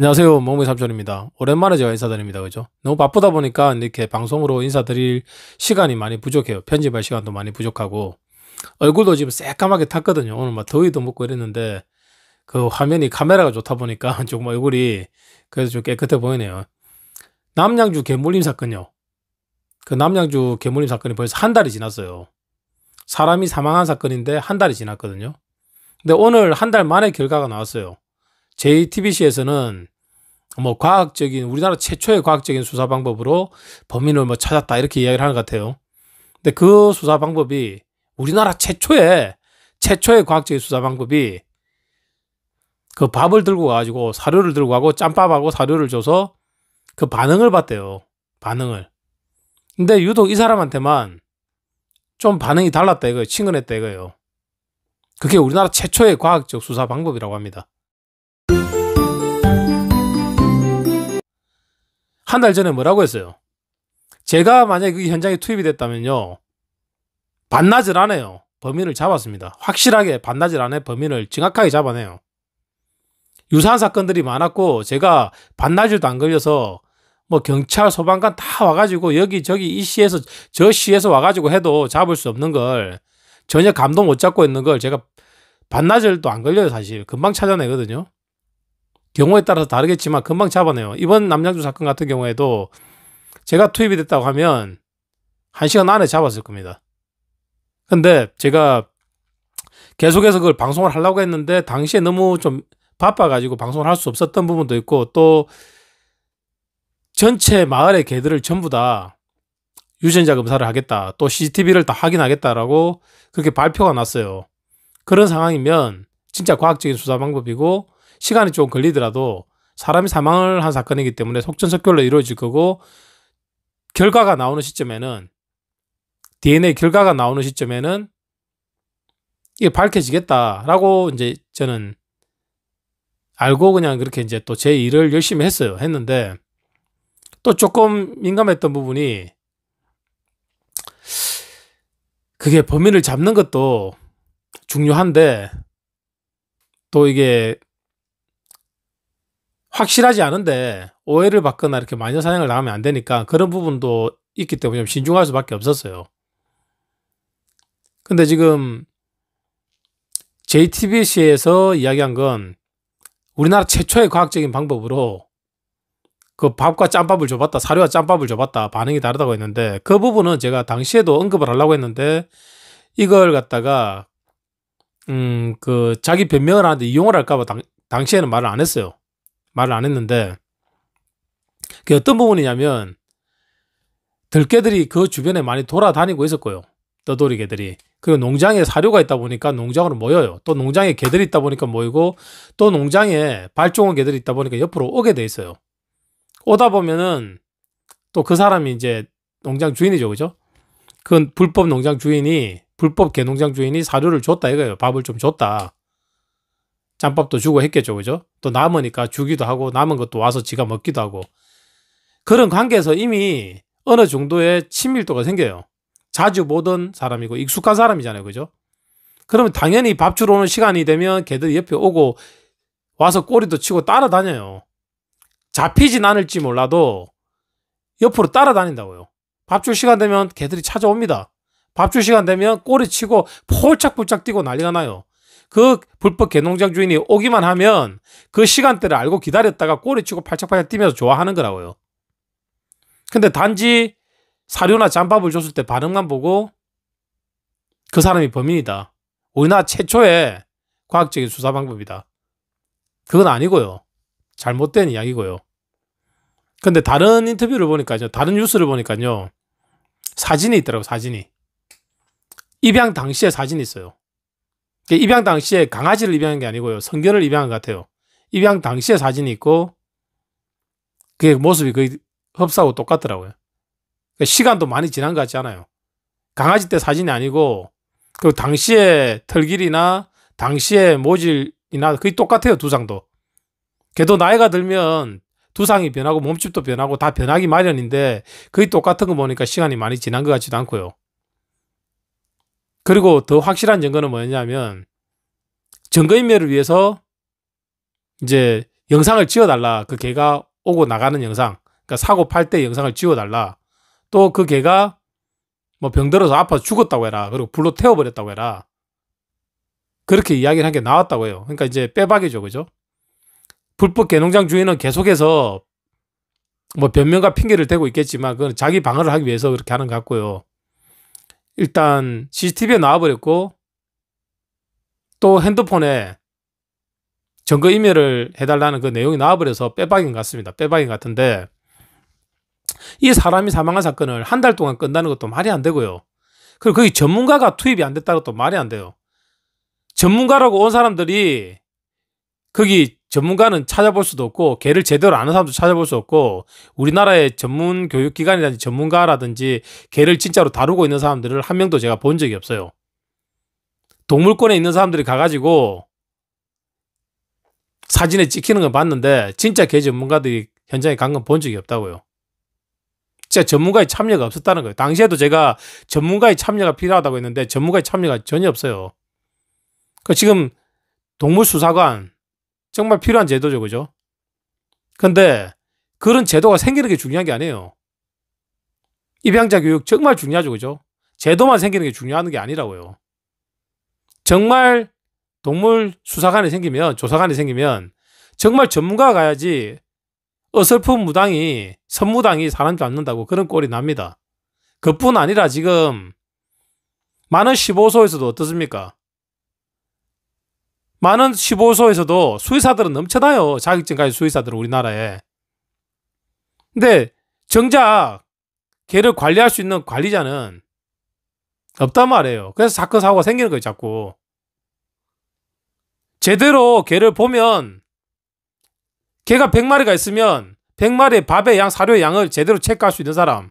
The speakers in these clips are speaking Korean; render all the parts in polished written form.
안녕하세요. 멍멍이 삼촌입니다. 오랜만에 제가 인사드립니다. 그죠? 너무 바쁘다 보니까 이렇게 방송으로 인사드릴 시간이 많이 부족해요. 편집할 시간도 많이 부족하고, 얼굴도 지금 새까맣게 탔거든요. 오늘 막 더위도 먹고 이랬는데, 그 화면이 카메라가 좋다 보니까 조금 얼굴이 그래서 좀 깨끗해 보이네요. 남양주 개물림 사건요. 그 남양주 개물림 사건이 벌써 한 달이 지났어요. 사람이 사망한 사건인데 한 달이 지났거든요. 근데 오늘 한 달 만에 결과가 나왔어요. JTBC에서는 뭐 과학적인 우리나라 최초의 과학적인 수사 방법으로 범인을 뭐 찾았다 이렇게 이야기를 하는 것 같아요. 근데 그 수사 방법이 우리나라 최초의 과학적인 수사 방법이 그 밥을 들고 가가지고 사료를 들고 가고 짬밥하고 사료를 줘서 그 반응을 봤대요. 반응을. 근데 유독 이 사람한테만 좀 반응이 달랐다 이거예요. 친근했다 이거예요. 그게 우리나라 최초의 과학적 수사 방법이라고 합니다. 한 달 전에 뭐라고 했어요? 제가 만약에 그 현장에 투입이 됐다면요. 반나절 안에요. 범인을 잡았습니다. 확실하게 반나절 안에 범인을 정확하게 잡아내요. 유사한 사건들이 많았고 제가 반나절도 안 걸려서 뭐 경찰 소방관 다 와가지고 여기저기 이 시에서 저 시에서 와가지고 해도 잡을 수 없는 걸 전혀 감도 못 잡고 있는 걸 제가 반나절도 안 걸려요. 사실 금방 찾아내거든요. 경우에 따라서 다르겠지만 금방 잡아내요. 이번 남양주 사건 같은 경우에도 제가 투입이 됐다고 하면 1시간 안에 잡았을 겁니다. 근데 제가 계속해서 그걸 방송을 하려고 했는데 당시에 너무 좀 바빠가지고 방송을 할 수 없었던 부분도 있고 또 전체 마을의 개들을 전부 다 유전자 검사를 하겠다. 또 CCTV를 다 확인하겠다라고 그렇게 발표가 났어요. 그런 상황이면 진짜 과학적인 수사 방법이고 시간이 좀 걸리더라도 사람이 사망을 한 사건이기 때문에 속전속결로 이루어질 거고 결과가 나오는 시점에는 DNA 결과가 나오는 시점에는 이게 밝혀지겠다라고 이제 저는 알고 그냥 그렇게 이제 또 제 일을 열심히 했어요. 했는데 또 조금 민감했던 부분이 그게 범인을 잡는 것도 중요한데 또 이게 확실하지 않은데 오해를 받거나 이렇게 마녀 사냥을 당하면 안 되니까 그런 부분도 있기 때문에 좀 신중할 수밖에 없었어요. 근데 지금 JTBC에서 이야기한 건 우리나라 최초의 과학적인 방법으로 그 밥과 짬밥을 줘봤다, 사료와 짬밥을 줘봤다, 반응이 다르다고 했는데 그 부분은 제가 당시에도 언급을 하려고 했는데 이걸 갖다가 그 자기 변명을 하는데 이용을 할까봐 당시에는 말을 안 했어요. 말을 안 했는데 그게 어떤 부분이냐면 들개들이 그 주변에 많이 돌아다니고 있었고요. 떠돌이 개들이. 그리고 농장에 사료가 있다 보니까 농장으로 모여요. 또 농장에 개들이 있다 보니까 모이고 또 농장에 발종한 개들이 있다 보니까 옆으로 오게 돼 있어요. 오다 보면은 또 그 사람이 이제 농장 주인이죠. 그죠? 그 불법 농장 주인이 불법 개농장 주인이 사료를 줬다 이거예요. 밥을 좀 줬다. 짬밥도 주고 했겠죠. 그죠? 또 남으니까 주기도 하고 남은 것도 와서 지가 먹기도 하고 그런 관계에서 이미 어느 정도의 친밀도가 생겨요. 자주 보던 사람이고 익숙한 사람이잖아요. 그죠? 그러면 당연히 밥 주러 오는 시간이 되면 걔들이 옆에 오고 와서 꼬리도 치고 따라다녀요. 잡히진 않을지 몰라도 옆으로 따라다닌다고요. 밥 줄 시간 되면 걔들이 찾아옵니다. 밥 줄 시간 되면 꼬리 치고 폴짝폴짝 뛰고 난리가 나요. 그 불법 개농장 주인이 오기만 하면 그 시간대를 알고 기다렸다가 꼬리 치고 팔짝팔짝 뛰면서 좋아하는 거라고요. 근데 단지 사료나 짬밥을 줬을 때 반응만 보고 그 사람이 범인이다. 우리나라 최초의 과학적인 수사 방법이다. 그건 아니고요. 잘못된 이야기고요. 근데 다른 인터뷰를 보니까요. 다른 뉴스를 보니까요. 사진이 있더라고요. 사진이. 입양 당시에 사진이 있어요. 입양 당시에 강아지를 입양한 게 아니고요. 성견을 입양한 것 같아요. 입양 당시에 사진이 있고 그 모습이 거의 흡사하고 똑같더라고요. 시간도 많이 지난 것 같지 않아요. 강아지 때 사진이 아니고 그 당시의 털길이나 당시의 모질이나 거의 똑같아요. 두상도. 걔도 나이가 들면 두상이 변하고 몸집도 변하고 다 변하기 마련인데 거의 똑같은 거 보니까 시간이 많이 지난 것 같지도 않고요. 그리고 더 확실한 증거는 뭐였냐면 증거인멸을 위해서 이제 영상을 지어달라. 그 개가 오고 나가는 영상. 그러니까 사고 팔 때 영상을 지어달라. 또 그 개가 뭐 병들어서 아파서 죽었다고 해라. 그리고 불로 태워버렸다고 해라. 그렇게 이야기를 한 게 나왔다고 해요. 그러니까 이제 빼박이죠. 그죠? 불법 개농장 주인은 계속해서 뭐 변명과 핑계를 대고 있겠지만 그건 자기 방어를 하기 위해서 그렇게 하는 것 같고요. 일단 CCTV에 나와버렸고 또 핸드폰에 증거인멸을 해달라는 그 내용이 나와버려서 빼박인 것 같습니다. 빼박인 것 같은데 이 사람이 사망한 사건을 한 달 동안 끝나는 것도 말이 안 되고요. 그리고 거기 전문가가 투입이 안 됐다는 것도 말이 안 돼요. 전문가라고 온 사람들이 거기 전문가는 찾아볼 수도 없고 개를 제대로 아는 사람도 찾아볼 수 없고 우리나라의 전문 교육기관이라든지 전문가라든지 개를 진짜로 다루고 있는 사람들을 한 명도 제가 본 적이 없어요. 동물권에 있는 사람들이 가가지고 사진에 찍히는 건 봤는데 진짜 개 전문가들이 현장에 간 건 본 적이 없다고요. 진짜 전문가의 참여가 없었다는 거예요. 당시에도 제가 전문가의 참여가 필요하다고 했는데 전문가의 참여가 전혀 없어요. 그 지금 동물수사관 정말 필요한 제도죠. 그죠? 근데 그런 제도가 생기는 게 중요한 게 아니에요. 입양자 교육 정말 중요하죠. 그죠? 제도만 생기는 게 중요한 게 아니라고요. 정말 동물수사관이 생기면 조사관이 생기면 정말 전문가가 가야지 어설픈 무당이 선무당이 사람 잡는다고 그런 꼴이 납니다. 그뿐 아니라 지금 많은 15소에서도 어떻습니까? 많은 15소에서도 수의사들은 넘쳐나요. 자격증 가진 수의사들은 우리나라에. 근데 정작 개를 관리할 수 있는 관리자는 없단 말이에요. 그래서 사건 사고가 생기는 거예요. 자꾸. 제대로 개를 보면 개가 100마리가 있으면 100마리의 밥의 양, 사료의 양을 제대로 체크할 수 있는 사람,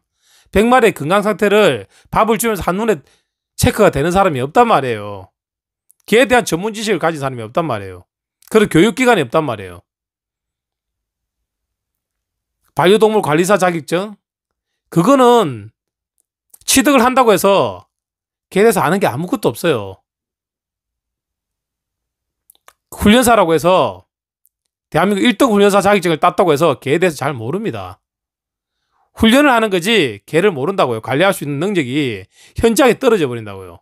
100마리의 건강 상태를 밥을 주면서 한눈에 체크가 되는 사람이 없단 말이에요. 개에 대한 전문 지식을 가진 사람이 없단 말이에요. 그런 교육기관이 없단 말이에요. 반려동물 관리사 자격증? 그거는 취득을 한다고 해서 개에 대해서 아는 게 아무것도 없어요. 훈련사라고 해서 대한민국 1등 훈련사 자격증을 땄다고 해서 개에 대해서 잘 모릅니다. 훈련을 하는 거지 개를 모른다고요. 관리할 수 있는 능력이 현장에 떨어져 버린다고요.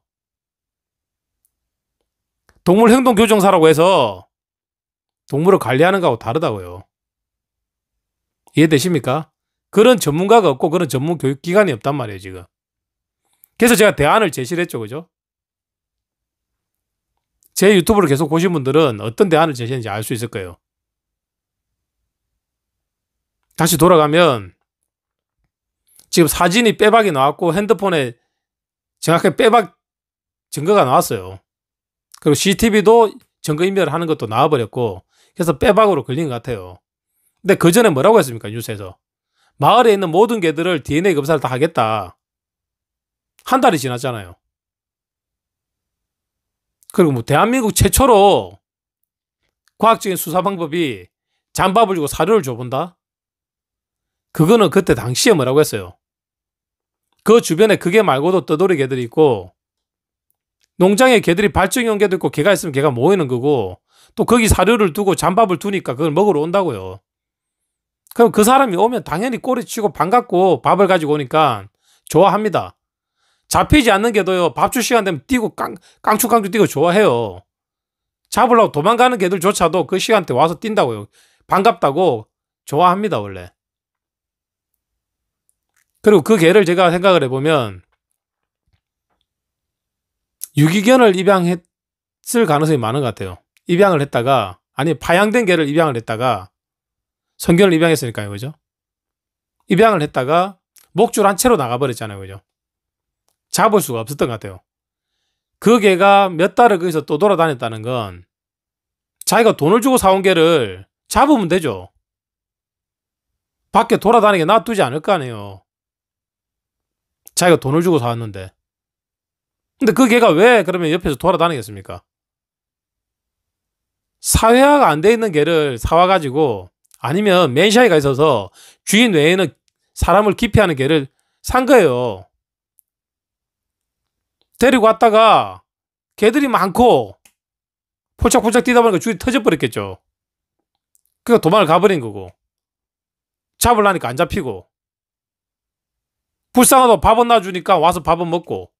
동물행동교정사라고 해서 동물을 관리하는 거하고 다르다고요. 이해되십니까? 그런 전문가가 없고 그런 전문 교육기관이 없단 말이에요. 지금. 그래서 제가 대안을 제시를 했죠. 그죠? 제 유튜브를 계속 보신 분들은 어떤 대안을 제시했는지 알 수 있을 거예요. 다시 돌아가면 지금 사진이 빼박이 나왔고 핸드폰에 정확하게 빼박 증거가 나왔어요. 그리고 CCTV도 증거인멸을 하는 것도 나와버렸고 그래서 빼박으로 걸린 것 같아요. 근데 그 전에 뭐라고 했습니까? 뉴스에서. 마을에 있는 모든 개들을 DNA 검사를 다 하겠다. 한 달이 지났잖아요. 그리고 뭐 대한민국 최초로 과학적인 수사 방법이 잠밥을 주고 사료를 줘본다? 그거는 그때 당시에 뭐라고 했어요? 그 주변에 그 개 말고도 떠돌이 개들이 있고 농장에 개들이 발정이 온 개도 있고 개가 있으면 개가 모이는 거고 또 거기 사료를 두고 잠밥을 두니까 그걸 먹으러 온다고요. 그럼 그 사람이 오면 당연히 꼬리치고 반갑고 밥을 가지고 오니까 좋아합니다. 잡히지 않는 개도요. 밥줄 시간 되면 뛰고 깡충깡충 뛰고 좋아해요. 잡으려고 도망가는 개들조차도 그 시간대 와서 뛴다고요. 반갑다고 좋아합니다. 원래. 그리고 그 개를 제가 생각을 해보면 유기견을 입양했을 가능성이 많은 것 같아요. 입양을 했다가 아니 파양된 개를 입양을 했다가 성견을 입양했으니까요. 그죠? 입양을 했다가 목줄 한 채로 나가버렸잖아요. 그죠? 잡을 수가 없었던 것 같아요. 그 개가 몇 달을 거기서 또 돌아다녔다는 건 자기가 돈을 주고 사온 개를 잡으면 되죠. 밖에 돌아다니게 놔두지 않을 거 아니에요. 자기가 돈을 주고 사왔는데. 근데 그 개가 왜 그러면 옆에서 돌아다니겠습니까? 사회화가 안 돼 있는 개를 사와가지고 아니면 맨샤이가 있어서 주인 외에는 사람을 기피하는 개를 산 거예요. 데리고 왔다가 개들이 많고 폴짝폴짝 뛰다 보니까 줄이 터져버렸겠죠. 그러니까 도망을 가버린 거고, 잡으려니까 안 잡히고, 불쌍하다고 밥은 놔주니까 와서 밥은 먹고,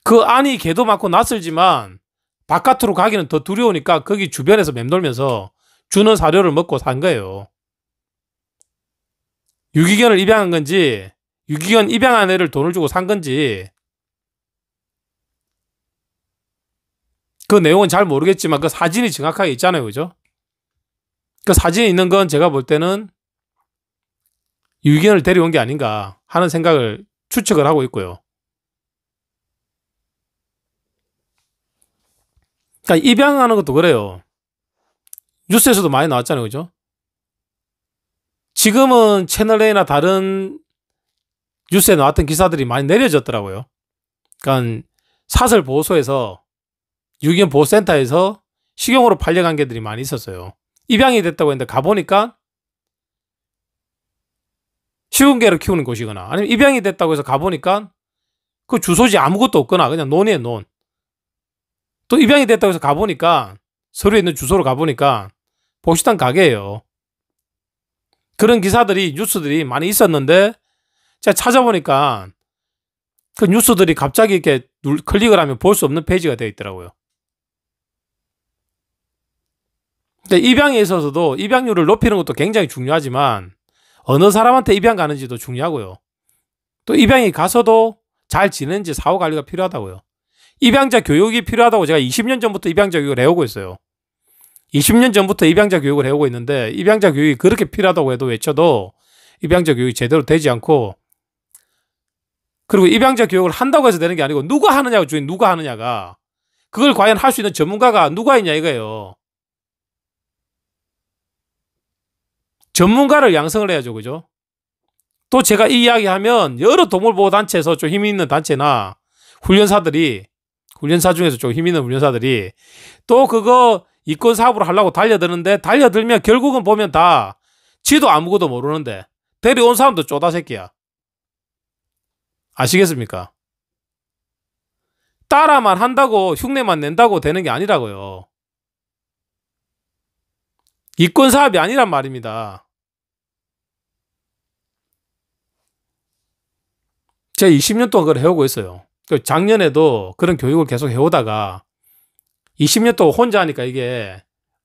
그 안이 개도 많고 낯설지만 바깥으로 가기는 더 두려우니까 거기 주변에서 맴돌면서 주는 사료를 먹고 산 거예요. 유기견을 입양한 건지, 유기견 입양한 애를 돈을 주고 산 건지, 그 내용은 잘 모르겠지만 그 사진이 정확하게 있잖아요. 그죠? 그 사진이 있는 건 제가 볼 때는 유기견을 데려온 게 아닌가 하는 생각을 추측을 하고 있고요. 그러니까 입양하는 것도 그래요. 뉴스에서도 많이 나왔잖아요. 그죠? 지금은 채널A나 다른 뉴스에 나왔던 기사들이 많이 내려졌더라고요. 그러니까 사설보호소에서, 유기견 보호센터에서 식용으로 팔려간 개들이 많이 있었어요. 입양이 됐다고 했는데 가보니까 식용개를 키우는 곳이거나, 아니면 입양이 됐다고 해서 가보니까 그 주소지 아무것도 없거나 그냥 논이에요, 논. 또 입양이 됐다고 해서 가보니까, 서류에 있는 주소로 가보니까 복식당 가게예요. 그런 기사들이, 뉴스들이 많이 있었는데 제가 찾아보니까 그 뉴스들이 갑자기 이렇게 클릭을 하면 볼 수 없는 페이지가 되어 있더라고요. 근데 입양에 있어서도 입양률을 높이는 것도 굉장히 중요하지만 어느 사람한테 입양 가는지도 중요하고요. 또 입양이 가서도 잘 지내는지 사후 관리가 필요하다고요. 입양자 교육이 필요하다고 제가 20년 전부터 입양자 교육을 해오고 있어요. 20년 전부터 입양자 교육을 해오고 있는데, 입양자 교육이 그렇게 필요하다고 해도 외쳐도 입양자 교육이 제대로 되지 않고, 그리고 입양자 교육을 한다고 해서 되는 게 아니고 누가 하느냐고, 주인 누가 하느냐가, 그걸 과연 할 수 있는 전문가가 누가 있냐 이거예요. 전문가를 양성을 해야죠. 그죠? 또 제가 이 이야기 하면 여러 동물보호단체에서 좀 힘이 있는 단체나 훈련사 중에서 좀 힘 있는 훈련사들이 또 그거 이권 사업으로 하려고 달려드는데, 달려들면 결국은 보면 다 지도 아무것도 모르는데 데려온 사람도 쪼다 새끼야. 아시겠습니까? 따라만 한다고, 흉내만 낸다고 되는 게 아니라고요. 이권 사업이 아니란 말입니다. 제가 20년 동안 그걸 해오고 있어요. 작년에도 그런 교육을 계속 해오다가 20년 동안 혼자 하니까 이게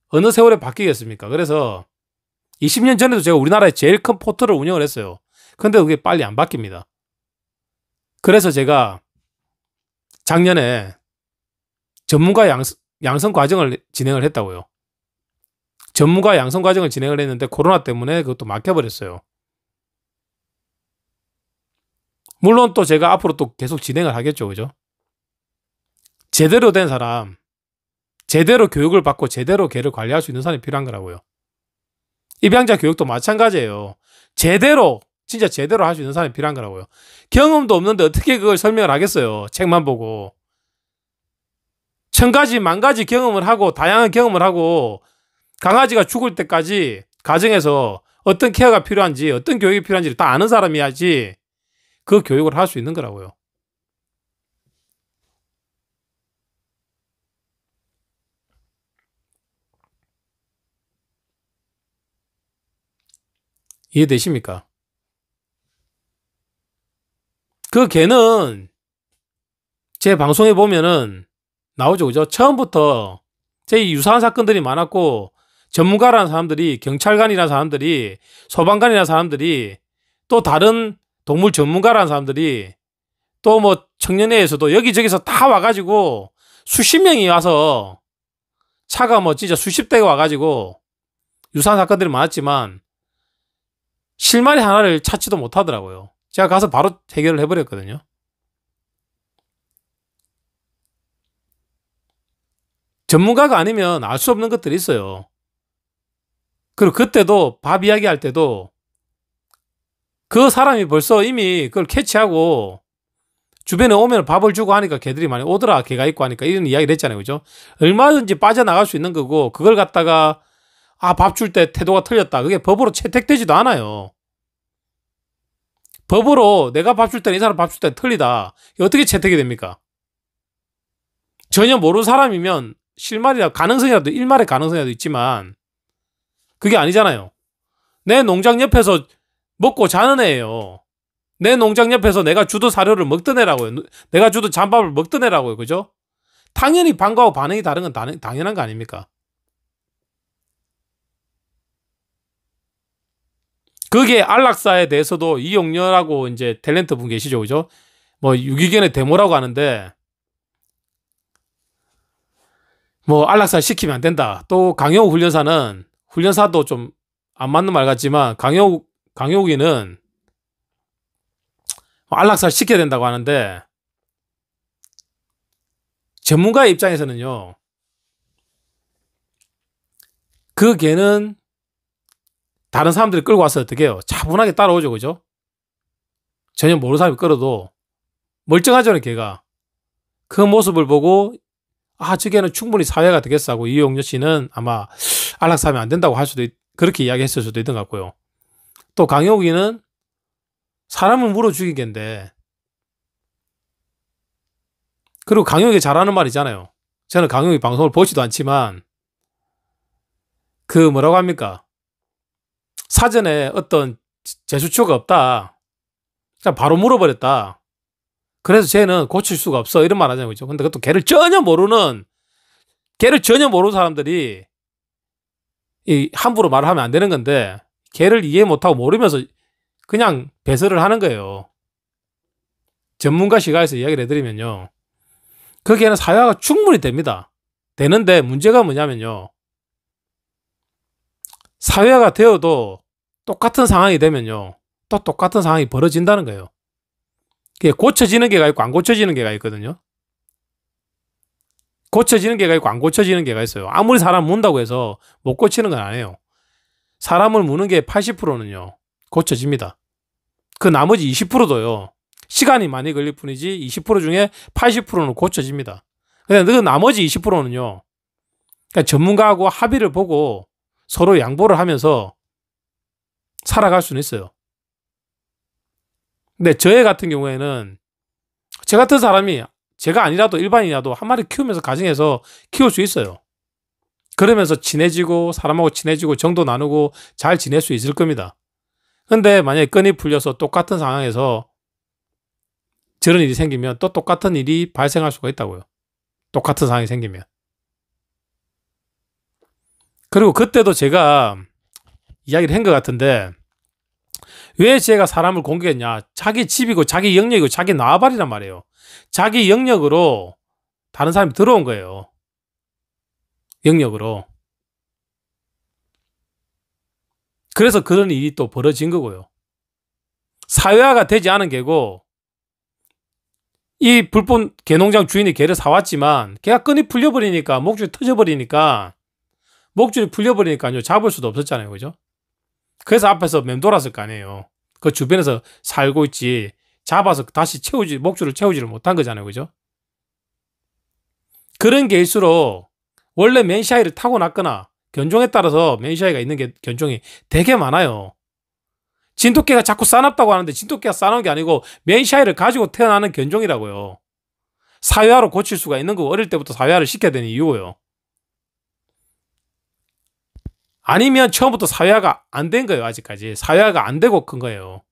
어느 세월에 바뀌겠습니까? 그래서 20년 전에도 제가 우리나라의 제일 큰 포털을 운영을 했어요. 근데 그게 빨리 안 바뀝니다. 그래서 제가 작년에 전문가 양성 과정을 진행을 했다고요. 전문가 양성 과정을 진행을 했는데 코로나 때문에 그것도 막혀버렸어요. 물론 또 제가 앞으로 또 계속 진행을 하겠죠. 그죠? 제대로 된 사람, 제대로 교육을 받고 제대로 개를 관리할 수 있는 사람이 필요한 거라고요. 입양자 교육도 마찬가지예요. 제대로, 진짜 제대로 할 수 있는 사람이 필요한 거라고요. 경험도 없는데 어떻게 그걸 설명을 하겠어요. 책만 보고. 1000가지, 10,000가지 경험을 하고, 다양한 경험을 하고, 강아지가 죽을 때까지 가정에서 어떤 케어가 필요한지, 어떤 교육이 필요한지를 다 아는 사람이야지 그 교육을 할 수 있는 거라고요. 이해되십니까? 그 개는 제 방송에 보면은 나오죠. 그죠? 처음부터 제 유사한 사건들이 많았고, 전문가라는 사람들이, 경찰관이라는 사람들이, 소방관이라는 사람들이, 또 다른 동물 전문가라는 사람들이, 또 뭐 청년회에서도 여기저기서 다 와가지고 수십 명이 와서 차가 뭐 진짜 수십 대가 와가지고 유사한 사건들이 많았지만 실마리 하나를 찾지도 못하더라고요. 제가 가서 바로 해결을 해버렸거든요. 전문가가 아니면 알 수 없는 것들이 있어요. 그리고 그때도 밥 이야기할 때도 그 사람이 벌써 이미 그걸 캐치하고 주변에 오면 밥을 주고 하니까 개들이 많이 오더라. 개가 있고 하니까 이런 이야기를 했잖아요. 그죠? 얼마든지 빠져나갈 수 있는 거고, 그걸 갖다가 밥 줄 때 태도가 틀렸다, 그게 법으로 채택되지도 않아요. 법으로 내가 밥 줄 때는 이 사람 밥 줄 때는 틀리다, 이게 어떻게 채택이 됩니까? 전혀 모르는 사람이면 실말이라 가능성이라도 일말의 가능성이라도 있지만 그게 아니잖아요. 내 농장 옆에서 먹고 자는 애예요. 내 농장 옆에서 내가 주던 사료를 먹던 애라고요. 내가 주던 잠밥을 먹던 애라고요. 그죠? 당연히 방과후 반응이 다른 건 당연한 거 아닙니까? 거기에 안락사에 대해서도 이용렬하고 이제 탤런트 분 계시죠. 그죠? 뭐 유기견의 데모라고 하는데 뭐 안락사 시키면 안 된다. 또 강효욱 훈련사는 훈련사도 좀 안 맞는 말 같지만 강효욱이는 안락사를 시켜야 된다고 하는데 전문가의 입장에서는요. 그 개는 다른 사람들이 끌고 와서 어떻게 해요? 차분하게 따라오죠. 그죠? 전혀 모르는 사람이 끌어도 멀쩡하잖아요. 개가. 그 모습을 보고 저 개는 충분히 사회가 되겠어 하고 이용렬 씨는 아마 안락사하면 안 된다고 할 수도 그렇게 이야기했을 수도 있던 것 같고요. 또 강효욱이는 사람을 물어 죽이겠는데 그리고 강효욱이 잘하는 말 있잖아요. 저는 강효욱이 방송을 보지도 않지만 그 뭐라고 합니까? 사전에 어떤 제수처가 없다. 그냥 바로 물어버렸다. 그래서 쟤는 고칠 수가 없어. 이런 말 하잖아요. 그죠? 근데 그것도 걔를 전혀 모르는 사람들이 함부로 말을 하면 안 되는 건데 걔를 이해 못하고 모르면서 그냥 배설을 하는 거예요. 전문가 시각에서 이야기를 해드리면요. 그 개는 사회화가 충분히 됩니다. 되는데 문제가 뭐냐면요. 사회화가 되어도 똑같은 상황이 되면요. 또 똑같은 상황이 벌어진다는 거예요. 그게 고쳐지는 개가 있고 안 고쳐지는 개가 있거든요. 고쳐지는 개가 있고 안 고쳐지는 개가 있어요. 아무리 사람 문다고 해서 못 고치는 건 아니에요. 사람을 무는 게 80%는요. 고쳐집니다. 그 나머지 20%도요. 시간이 많이 걸릴 뿐이지 20% 중에 80%는 고쳐집니다. 근데 그 나머지 20%는요. 그러니까 전문가하고 합의를 보고 서로 양보를 하면서 살아갈 수는 있어요. 근데 저희 같은 경우에는 저 같은 사람이 제가 아니라도 일반인이라도 한 마리 키우면서 가정에서 키울 수 있어요. 그러면서 친해지고 사람하고 친해지고 정도 나누고 잘 지낼 수 있을 겁니다. 근데 만약에 끈이 풀려서 똑같은 상황에서 저런 일이 생기면 또 똑같은 일이 발생할 수가 있다고요. 똑같은 상황이 생기면. 그리고 그때도 제가 이야기를 한 것 같은데 왜 제가 사람을 공격했냐. 자기 집이고 자기 영역이고 자기 나발이란 말이에요. 자기 영역으로 다른 사람이 들어온 거예요. 영역으로. 그래서 그런 일이 또 벌어진 거고요. 사회화가 되지 않은 개고 이 불법 개농장 주인이 개를 사왔지만 개가 끈이 풀려버리니까 목줄이 터져버리니까 목줄이 풀려버리니까요. 잡을 수도 없었잖아요. 그죠? 그래서 앞에서 맴돌았을 거 아니에요. 그 주변에서 살고 있지 잡아서 다시 목줄을 채우지를 못한 거잖아요. 그죠? 그런 개일수록 원래 맨샤이를 타고났거나 견종에 따라서 맨샤이가 있는 견종이 되게 많아요. 진돗개가 자꾸 싸납다고 하는데 진돗개가 싸나운 게 아니고 맨샤이를 가지고 태어나는 견종이라고요. 사회화로 고칠 수가 있는 거고 어릴 때부터 사회화를 시켜야 되는 이유고요. 아니면 처음부터 사회화가 안 된 거예요. 아직까지 사회화가 안 되고 큰 거예요.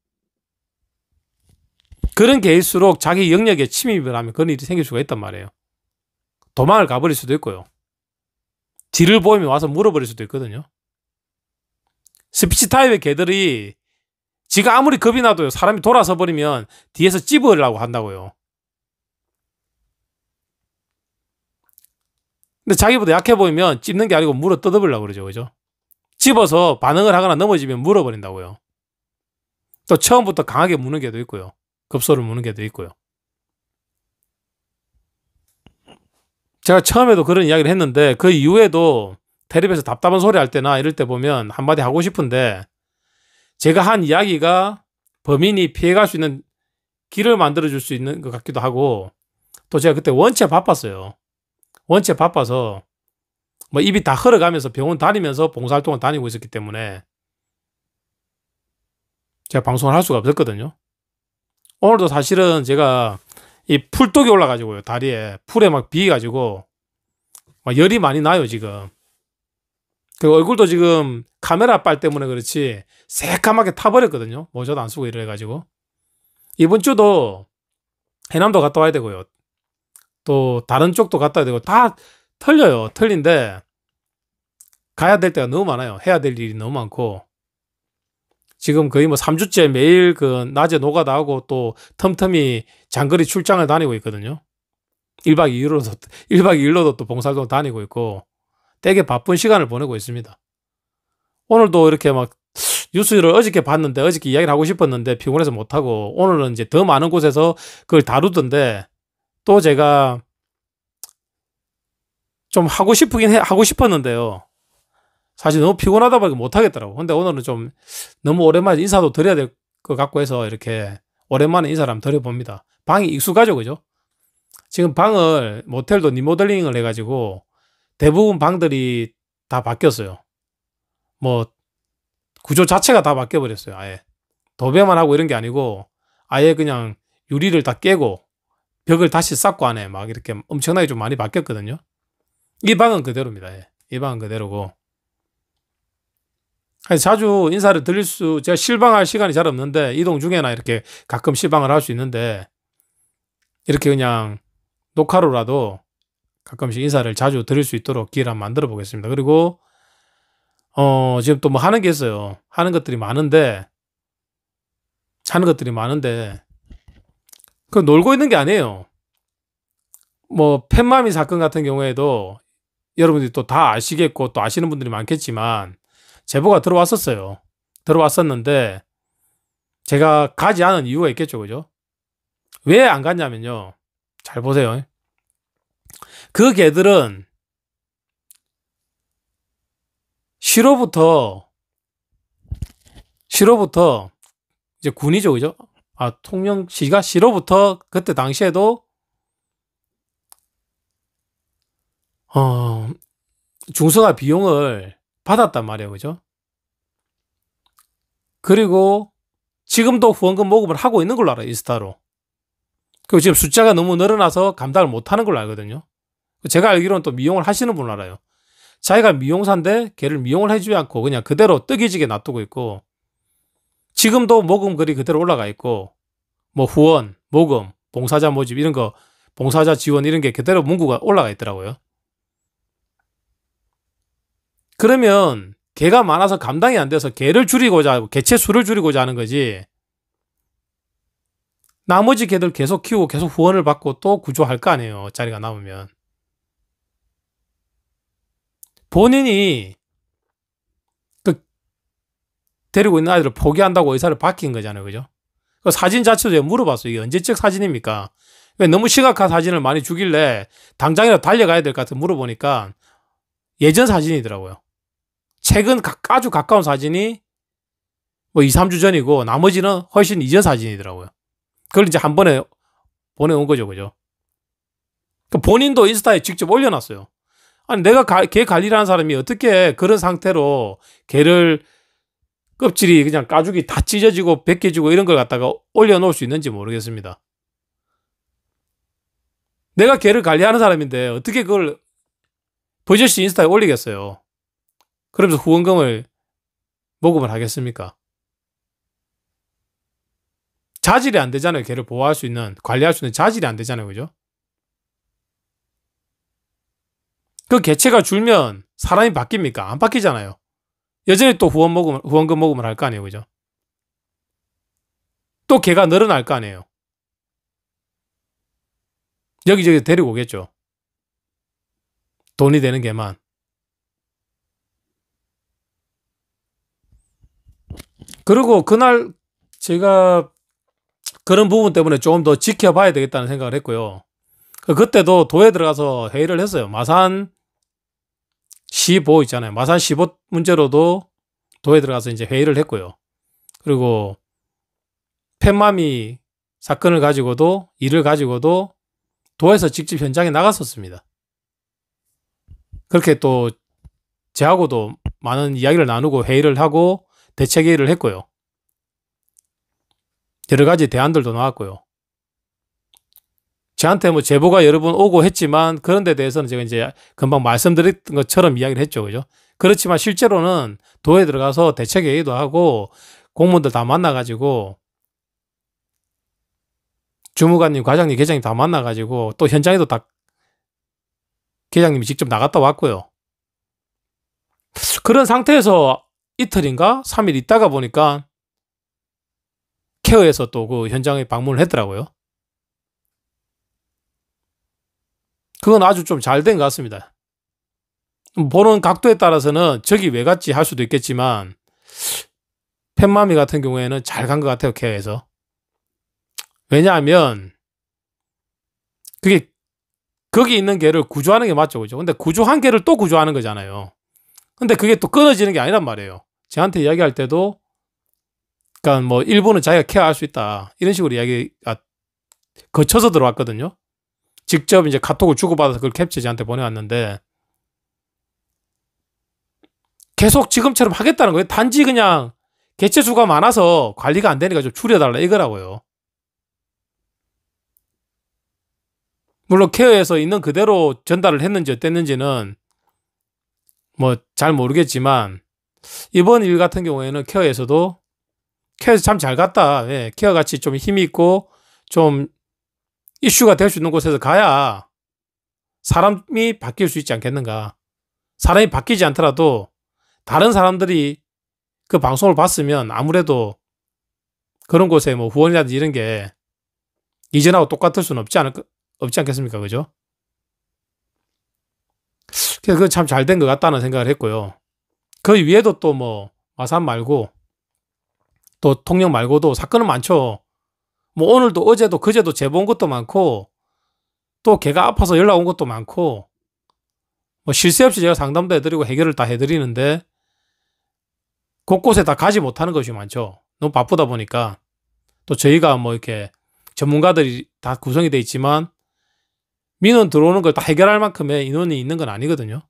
그런 개일수록 자기 영역에 침입을 하면 그런 일이 생길 수가 있단 말이에요. 도망을 가버릴 수도 있고요. 뒤를 보이면 와서 물어버릴 수도 있거든요. 스피치 타입의 개들이 지가 아무리 겁이 나도요. 사람이 돌아서 버리면 뒤에서 찝으려고 한다고요. 근데 자기보다 약해 보이면 찝는 게 아니고 물어 뜯어버리려고 그러죠. 그죠? 집어서 반응을 하거나 넘어지면 물어버린다고요. 또 처음부터 강하게 무는 개도 있고요. 급소를 무는 개도 있고요. 제가 처음에도 그런 이야기를 했는데 그 이후에도 텔레비에서 답답한 소리 할 때나 이럴 때 보면 한마디 하고 싶은데 제가 한 이야기가 범인이 피해갈 수 있는 길을 만들어줄 수 있는 것 같기도 하고 또 제가 그때 원체 바빴어요. 원체 바빠서 뭐 입이 다 흘러가면서 병원 다니면서 봉사활동을 다니고 있었기 때문에 제가 방송을 할 수가 없었거든요. 오늘도 사실은 제가 이 풀독이 올라가지고요. 다리에 풀에 막 비가지고 막 열이 많이 나요, 지금. 그 얼굴도 지금 카메라 빨 때문에 그렇지 새까맣게 타버렸거든요. 모자도 안 쓰고 이래가지고. 이번 주도 해남도 갔다 와야 되고요. 또 다른 쪽도 갔다 와야 되고 다 틀려요. 틀린데 가야 될 때가 너무 많아요. 해야 될 일이 너무 많고 지금 거의 뭐 3주째 매일 그 낮에 노가다 하고 또 틈틈이 장거리 출장을 다니고 있거든요. 1박 2일로도 1박 2일로도 또 봉사활동 다니고 있고 되게 바쁜 시간을 보내고 있습니다. 오늘도 이렇게 막 뉴스를 어저께 봤는데 어저께 이야기를 하고 싶었는데 피곤해서 못하고 오늘은 이제 더 많은 곳에서 그걸 다루던데 또 제가 좀 하고 하고 싶었는데요. 사실 너무 피곤하다 보니까 못하겠더라고. 근데 오늘은 좀 너무 오랜만에 인사도 드려야 될 것 같고 해서 이렇게 오랜만에 인사를 한번 드려봅니다. 방이 익숙하죠, 그죠? 지금 방을 모텔도 리모델링을 해가지고 대부분 방들이 다 바뀌었어요. 뭐 구조 자체가 다 바뀌어버렸어요. 아예 도배만 하고 이런 게 아니고 아예 그냥 유리를 다 깨고 벽을 다시 쌓고 안에 막 이렇게 엄청나게 좀 많이 바뀌었거든요. 이 방은 그대로입니다. 예. 이 방은 그대로고 자주 인사를 드릴 제가 실방할 시간이 잘 없는데 이동 중에나 이렇게 가끔 실방을 할 수 있는데 이렇게 그냥 녹화로라도 가끔씩 인사를 자주 드릴 수 있도록 기회를 한번 만들어 보겠습니다. 그리고 지금 또 뭐 하는 게 있어요. 하는 것들이 많은데 그 놀고 있는 게 아니에요. 뭐 팬마미 사건 같은 경우에도 여러분들이 또 다 아시겠고 또 아시는 분들이 많겠지만 제보가 들어왔었어요. 들어왔었는데 제가 가지 않은 이유가 있겠죠, 그죠? 왜 안 갔냐면요. 잘 보세요. 그 개들은 시로부터 이제 군이죠, 그죠? 통영시가 시로부터 그때 당시에도 중성화 비용을 받았단 말이에요, 그죠? 그리고 지금도 후원금 모금을 하고 있는 걸로 알아요, 인스타로. 그리고 지금 숫자가 너무 늘어나서 감당을 못 하는 걸로 알거든요. 제가 알기로는 또 미용을 하시는 분을 알아요. 자기가 미용사인데 걔를 미용을 해주지 않고 그냥 그대로 뜨개지게 놔두고 있고 지금도 모금 글이 그대로 올라가 있고 뭐 후원, 모금, 봉사자 모집 이런 거 봉사자 지원 이런 게 그대로 문구가 올라가 있더라고요. 그러면 개가 많아서 감당이 안 돼서 개를 줄이고자 하고 개체 수를 줄이고자 하는 거지 나머지 개들 계속 키우고 계속 후원을 받고 또 구조할 거 아니에요. 자리가 남으면. 본인이 그 데리고 있는 아이들을 포기한다고 의사를 밝힌 거잖아요. 그죠? 그 사진 자체도 제가 물어봤어요. 이게 언제적 사진입니까? 왜 너무 심각한 사진을 많이 주길래 당장이라도 달려가야 될 것 같아 물어보니까 예전 사진이더라고요. 최근 아주 가까운 사진이 뭐 2, 3주 전이고 나머지는 훨씬 이전 사진이더라고요. 그걸 이제 한 번에 보내온 거죠. 그죠? 본인도 인스타에 직접 올려놨어요. 아니, 내가 개 관리를 하는 사람이 어떻게 그런 상태로 개를 껍질이 그냥 가죽이 다 찢어지고 벗겨지고 이런 걸 갖다가 올려놓을 수 있는지 모르겠습니다. 내가 개를 관리하는 사람인데 어떻게 그걸 버젓이 인스타에 올리겠어요. 그러면서 후원금을 모금을 하겠습니까? 자질이 안 되잖아요. 개를 보호할 수 있는, 관리할 수 있는 자질이 안 되잖아요. 그죠? 그 개체가 줄면 사람이 바뀝니까? 안 바뀌잖아요. 여전히 또 후원금 모금을 할 거 아니에요. 그죠? 또 개가 늘어날 거 아니에요. 여기저기 데리고 오겠죠. 돈이 되는 개만. 그리고 그날 제가 그런 부분 때문에 조금 더 지켜봐야 되겠다는 생각을 했고요. 그때도 도에 들어가서 회의를 했어요. 마산 시보 있잖아요. 마산 시보 문제로도 도에 들어가서 이제 회의를 했고요. 그리고 팬마미 사건을 가지고도 일을 가지고도 도에서 직접 현장에 나갔었습니다. 그렇게 또 저하고도 많은 이야기를 나누고 회의를 하고 대책 회의를 했고요. 여러 가지 대안들도 나왔고요. 저한테 뭐 제보가 여러 번 오고 했지만 그런 데 대해서는 제가 이제 금방 말씀드렸던 것처럼 이야기를 했죠. 그죠? 그렇지만 실제로는 도에 들어가서 대책회의도 하고 공무원들 다 만나가지고 주무관님, 과장님, 계장님 다 만나가지고 또 현장에도 다 계장님이 직접 나갔다 왔고요. 그런 상태에서 이틀인가 3일 있다가 보니까 케어에서 또 그 현장에 방문을 했더라고요. 그건 아주 좀 잘 된 것 같습니다. 보는 각도에 따라서는 저기 왜 갔지 할 수도 있겠지만 팬마미 같은 경우에는 잘 간 것 같아요. 케어에서. 왜냐하면 그게 거기 있는 개를 구조하는 게 맞죠. 그죠? 근데 구조한 개를 또 구조하는 거잖아요. 근데 그게 또 끊어지는 게 아니란 말이에요. 저한테 이야기할 때도 그러니까 뭐 일부는 자기가 케어할 수 있다. 이런 식으로 이야기가 거쳐서 들어왔거든요. 직접 이제 카톡을 주고받아서 그걸 캡처 저한테 보내왔는데 계속 지금처럼 하겠다는 거예요. 단지 그냥 개체 수가 많아서 관리가 안 되니까 좀 줄여달라 이거라고요. 물론 케어에서 있는 그대로 전달을 했는지 어땠는지는 뭐 잘 모르겠지만 이번 일 같은 경우에는 케어에서도 케어에서 참 잘 갔다. 예, 케어 같이 좀 힘이 있고 좀 이슈가 될 수 있는 곳에서 가야 사람이 바뀔 수 있지 않겠는가. 사람이 바뀌지 않더라도 다른 사람들이 그 방송을 봤으면 아무래도 그런 곳에 뭐 후원이라든지 이런 게 이전하고 똑같을 수는 없지 않겠습니까? 그죠? 그래서 그거 참 잘 된 것 같다는 생각을 했고요. 그 위에도 또 뭐 마산 말고 또 통영 말고도 사건은 많죠. 뭐 오늘도 어제도 그제도 제보 온 것도 많고 또 걔가 아파서 연락 온 것도 많고 뭐 쉴 새 없이 제가 상담도 해드리고 해결을 다 해드리는데 곳곳에 다 가지 못하는 것이 많죠. 너무 바쁘다 보니까 또 저희가 뭐 이렇게 전문가들이 다 구성이 돼 있지만 민원 들어오는 걸 다 해결할 만큼의 인원이 있는 건 아니거든요.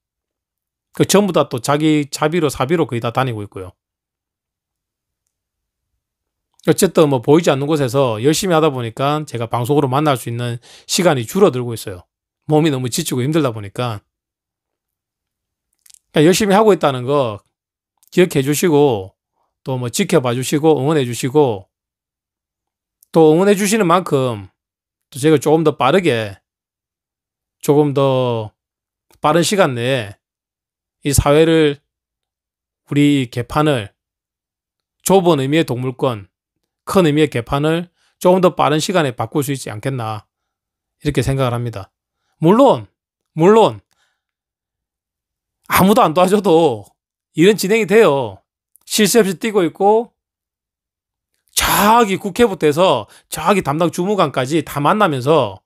그 전부 다 또 자기 자비로 사비로 거의 다 다니고 있고요. 어쨌든 뭐 보이지 않는 곳에서 열심히 하다 보니까 제가 방송으로 만날 수 있는 시간이 줄어들고 있어요. 몸이 너무 지치고 힘들다 보니까. 그러니까 열심히 하고 있다는 거 기억해 주시고 또 뭐 지켜봐 주시고 응원해 주시고 또 응원해 주시는 만큼 또 제가 조금 더 빠르게 조금 더 빠른 시간 내에 이 사회를 우리 개판을 좁은 의미의 동물권 큰 의미의 개판을 조금 더 빠른 시간에 바꿀 수 있지 않겠나 이렇게 생각을 합니다. 물론 아무도 안 도와줘도 일은 진행이 돼요. 쉴 새 없이 뛰고 있고 저기 국회부터 해서 저기 담당 주무관까지 다 만나면서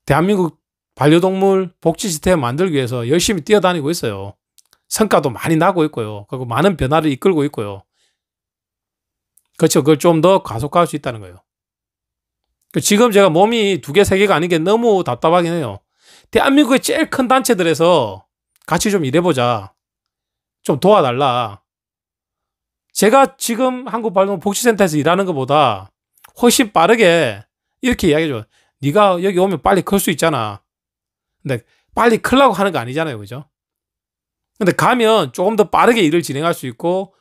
대한민국 반려동물 복지 시스템 만들기 위해서 열심히 뛰어다니고 있어요. 성과도 많이 나고 있고요. 그리고 많은 변화를 이끌고 있고요. 그렇죠. 그걸 좀 더 가속화할 수 있다는 거예요. 지금 제가 몸이 2개, 3개가 아닌 게 너무 답답하긴 해요. 대한민국의 제일 큰 단체들에서 같이 좀 일해보자. 좀 도와달라. 제가 지금 한국반려동물복지센터에서 일하는 것보다 훨씬 빠르게 이렇게 이야기해줘. 네가 여기 오면 빨리 클 수 있잖아. 근데 빨리 크려고 하는 거 아니잖아요. 그죠? 근데 가면 조금 더 빠르게 일을 진행할 수 있고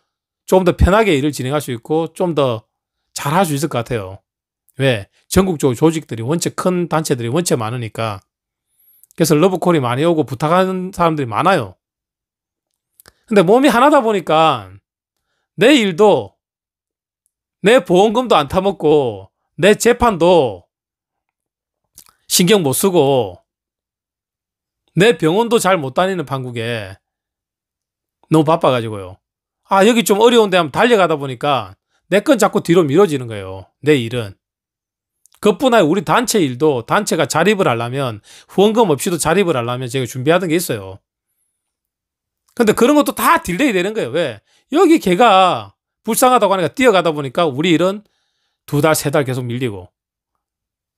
조금 더 편하게 일을 진행할 수 있고 좀 더 잘할 수 있을 것 같아요. 왜? 전국적으로 조직들이 원체 큰 단체들이 원체 많으니까. 그래서 러브콜이 많이 오고 부탁하는 사람들이 많아요. 근데 몸이 하나다 보니까 내 일도 내 보험금도 안 타먹고 내 재판도 신경 못 쓰고 내 병원도 잘 못 다니는 판국에 너무 바빠가지고요. 아, 여기 좀 어려운데 하면 달려가다 보니까 내 건 자꾸 뒤로 미뤄지는 거예요. 내 일은. 그뿐 아니라 우리 단체 일도 단체가 자립을 하려면 후원금 없이도 자립을 하려면 제가 준비하던 게 있어요. 근데 그런 것도 다 딜레이 되는 거예요. 왜? 여기 걔가 불쌍하다고 하니까 뛰어가다 보니까 우리 일은 2달, 3달 계속 밀리고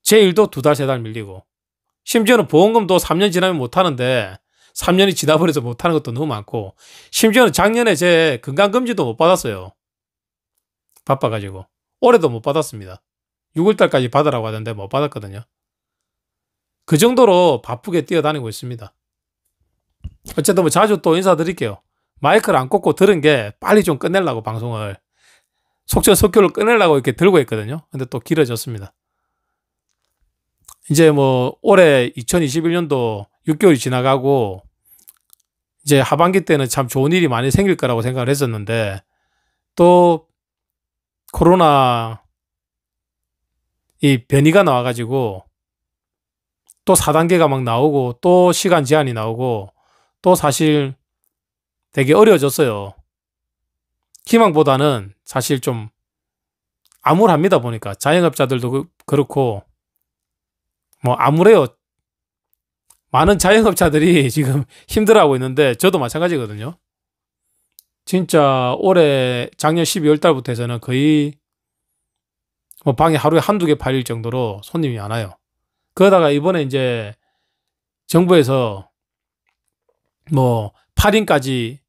제 일도 2달, 3달 밀리고 심지어는 보험금도 3년 지나면 못 하는데 3년이 지나버려서 못 하는 것도 너무 많고 심지어는 작년에 제 건강검진도 못 받았어요. 바빠가지고. 올해도 못 받았습니다. 6월달까지 받으라고 하던데 못 받았거든요. 그 정도로 바쁘게 뛰어다니고 있습니다. 어쨌든 뭐 자주 또 인사드릴게요. 마이크를 안 꽂고 들은 게 빨리 좀 끝내려고 방송을 속전속결로 끝내려고 이렇게 들고 있거든요. 근데 또 길어졌습니다. 이제 뭐 올해 2021년도 6개월이 지나가고 이제 하반기 때는 참 좋은 일이 많이 생길 거라고 생각을 했었는데 또 코로나 이 변이가 나와가지고 또 4단계가 막 나오고 또 시간 제한이 나오고 또 사실 되게 어려워졌어요. 희망보다는 사실 좀 암울합니다. 보니까 자영업자들도 그렇고 뭐 암울해요. 많은 자영업자들이 지금 힘들어하고 있는데 저도 마찬가지거든요. 진짜 올해 작년 12월 달부터 해서는 거의 뭐 방에 하루에 한두 개 팔릴 정도로 손님이 안 와요. 그러다가 이번에 이제 정부에서 뭐 8인까지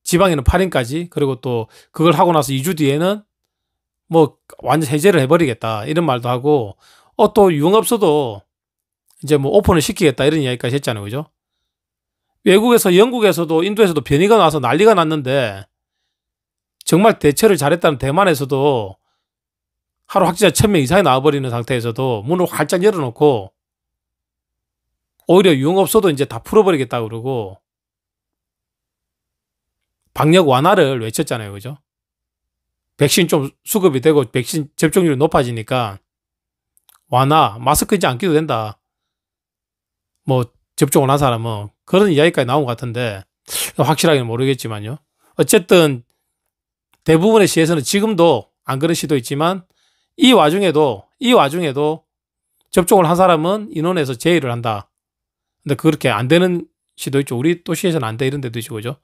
지방에는 8인까지 그리고 또 그걸 하고 나서 2주 뒤에는 뭐 완전 해제를 해버리겠다 이런 말도 하고 또 유흥업소도 이제 뭐 오픈을 시키겠다 이런 이야기까지 했잖아요. 그죠? 외국에서 영국에서도 인도에서도 변이가 나서 난리가 났는데 정말 대처를 잘했다는 대만에서도 하루 확진자 1000명 이상이 나와버리는 상태에서도 문을 활짝 열어놓고 오히려 유흥업소도 이제 다 풀어버리겠다 그러고 방역 완화를 외쳤잖아요. 그죠? 백신 좀 수급이 되고 백신 접종률이 높아지니까 완화, 마스크 이제 안 끼도 된다. 뭐 접종을 한 사람은 그런 이야기까지 나온 것 같은데 확실하게는 모르겠지만요. 어쨌든 대부분의 시에서는 지금도 안 그런 시도 있지만 이 와중에도 접종을 한 사람은 인원에서 제의를 한다. 근데 그렇게 안 되는 시도 있죠. 우리 도시에서는 안 돼 이런 데도 있죠. 그죠?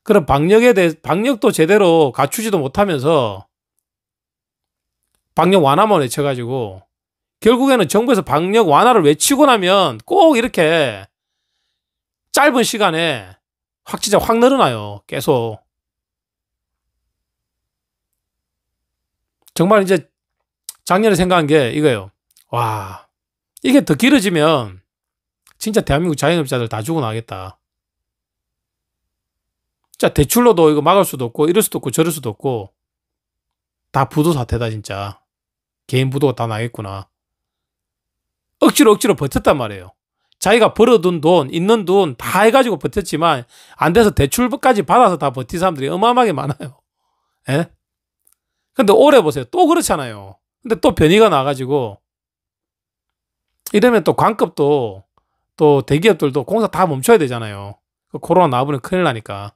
그럼 방역도 제대로 갖추지도 못하면서 방역 완화만 외쳐가지고 결국에는 정부에서 방역 완화를 외치고 나면 꼭 이렇게 짧은 시간에 확진자 확 늘어나요. 계속. 정말 이제 작년에 생각한 게 이거예요. 와, 이게 더 길어지면 진짜 대한민국 자영업자들 다 죽어나가겠다. 자, 대출로도 이거 막을 수도 없고 이럴 수도 없고 저럴 수도 없고 다 부도 사태다 진짜. 개인 부도가 다 나겠구나. 억지로 버텼단 말이에요. 자기가 벌어둔 돈, 있는 돈 다 해가지고 버텼지만 안 돼서 대출까지 받아서 다 버틴 사람들이 어마어마하게 많아요. 예? 근데 올해 보세요. 또 그렇잖아요. 근데 또 변이가 나가지고 이러면 또 관급도 또 대기업들도 공사 다 멈춰야 되잖아요. 코로나 나와버리면 큰일 나니까.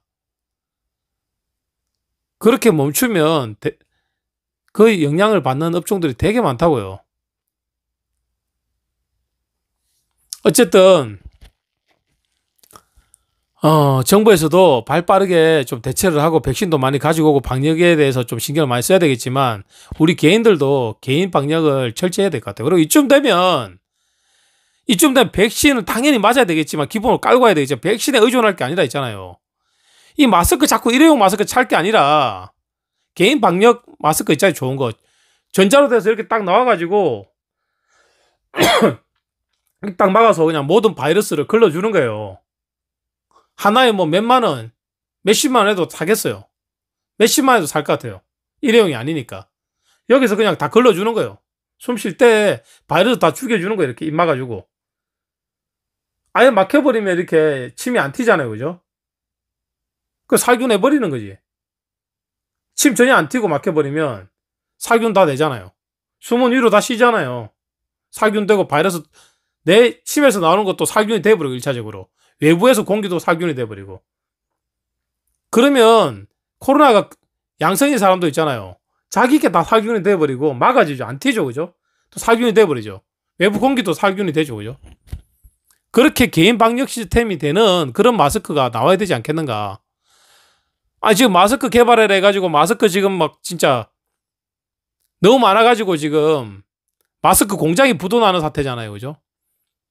그렇게 멈추면 그 영향을 받는 업종들이 되게 많다고요. 어쨌든 정부에서도 발 빠르게 좀 대처를 하고 백신도 많이 가지고 오고 방역에 대해서 좀 신경을 많이 써야 되겠지만 우리 개인들도 개인 방역을 철저해야 될 것 같아요. 그리고 이쯤 되면 백신은 당연히 맞아야 되겠지만 기본으로 깔고 가야 되겠죠. 백신에 의존할 게 아니라 있잖아요. 이 마스크 자꾸 일회용 마스크 찰 게 아니라 개인 방역 마스크 있잖아요. 좋은 거. 전자로 돼서 이렇게 딱 나와가지고 딱 막아서 그냥 모든 바이러스를 걸러주는 거예요. 하나에 뭐 몇만 원, 몇십만 원 해도 사겠어요. 몇십만 원 해도 살 것 같아요. 일회용이 아니니까. 여기서 그냥 다 걸러주는 거예요. 숨 쉴 때 바이러스 다 죽여주는 거예요. 이렇게 입 막아주고. 아예 막혀버리면 이렇게 침이 안 튀잖아요. 그죠? 그 살균 해버리는 거지. 침 전혀 안 튀고 막혀버리면 살균 다 되잖아요. 숨은 위로 다 쉬잖아요. 살균되고 바이러스 내 침에서 나오는 것도 살균이 돼버리고 1차적으로. 외부에서 공기도 살균이 돼버리고. 그러면 코로나가 양성인 사람도 있잖아요. 자기게 다 살균이 돼버리고 막아지죠. 안 튀죠. 그죠? 또 살균이 돼버리죠. 외부 공기도 살균이 되죠. 그죠? 그렇게 개인 방역 시스템이 되는 그런 마스크가 나와야 되지 않겠는가. 지금 마스크 개발을 해가지고 마스크 지금 막 진짜 너무 많아가지고 지금 마스크 공장이 부도나는 사태잖아요. 그죠?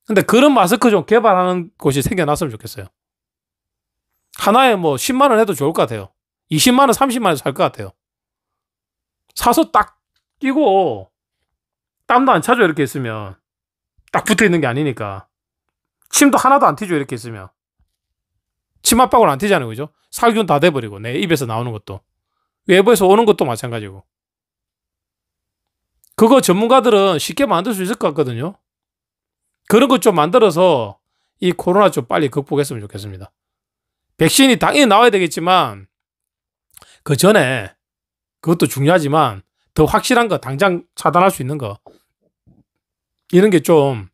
근데 그런 마스크 좀 개발하는 곳이 생겨났으면 좋겠어요. 하나에 뭐 10만 원 해도 좋을 것 같아요. 20만 원, 30만 원 살 것 같아요. 사서 딱 끼고 땀도 안 차죠. 이렇게 있으면 딱 붙어 있는 게 아니니까. 침도 하나도 안 튀죠. 이렇게 있으면 침 한 방울 안 튀잖아요. 그죠? 살균 다 돼버리고 내 입에서 나오는 것도 외부에서 오는 것도 마찬가지고. 그거 전문가들은 쉽게 만들 수 있을 것 같거든요. 그런 것 좀 만들어서 이 코로나 좀 빨리 극복했으면 좋겠습니다. 백신이 당연히 나와야 되겠지만 그 전에 그것도 중요하지만 더 확실한 거 당장 차단할 수 있는 거 이런 게 좀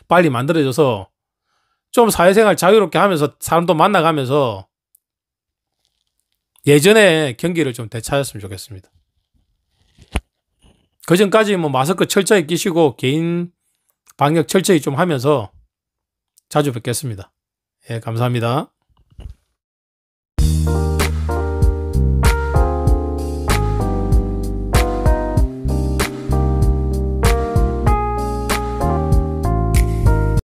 빨리 만들어져서 좀 사회생활 자유롭게 하면서 사람도 만나가면서 예전에 경기를 좀 되찾았으면 좋겠습니다. 그 전까지 뭐 마스크 철저히 끼시고 개인 방역 철저히 좀 하면서 자주 뵙겠습니다. 예, 감사합니다.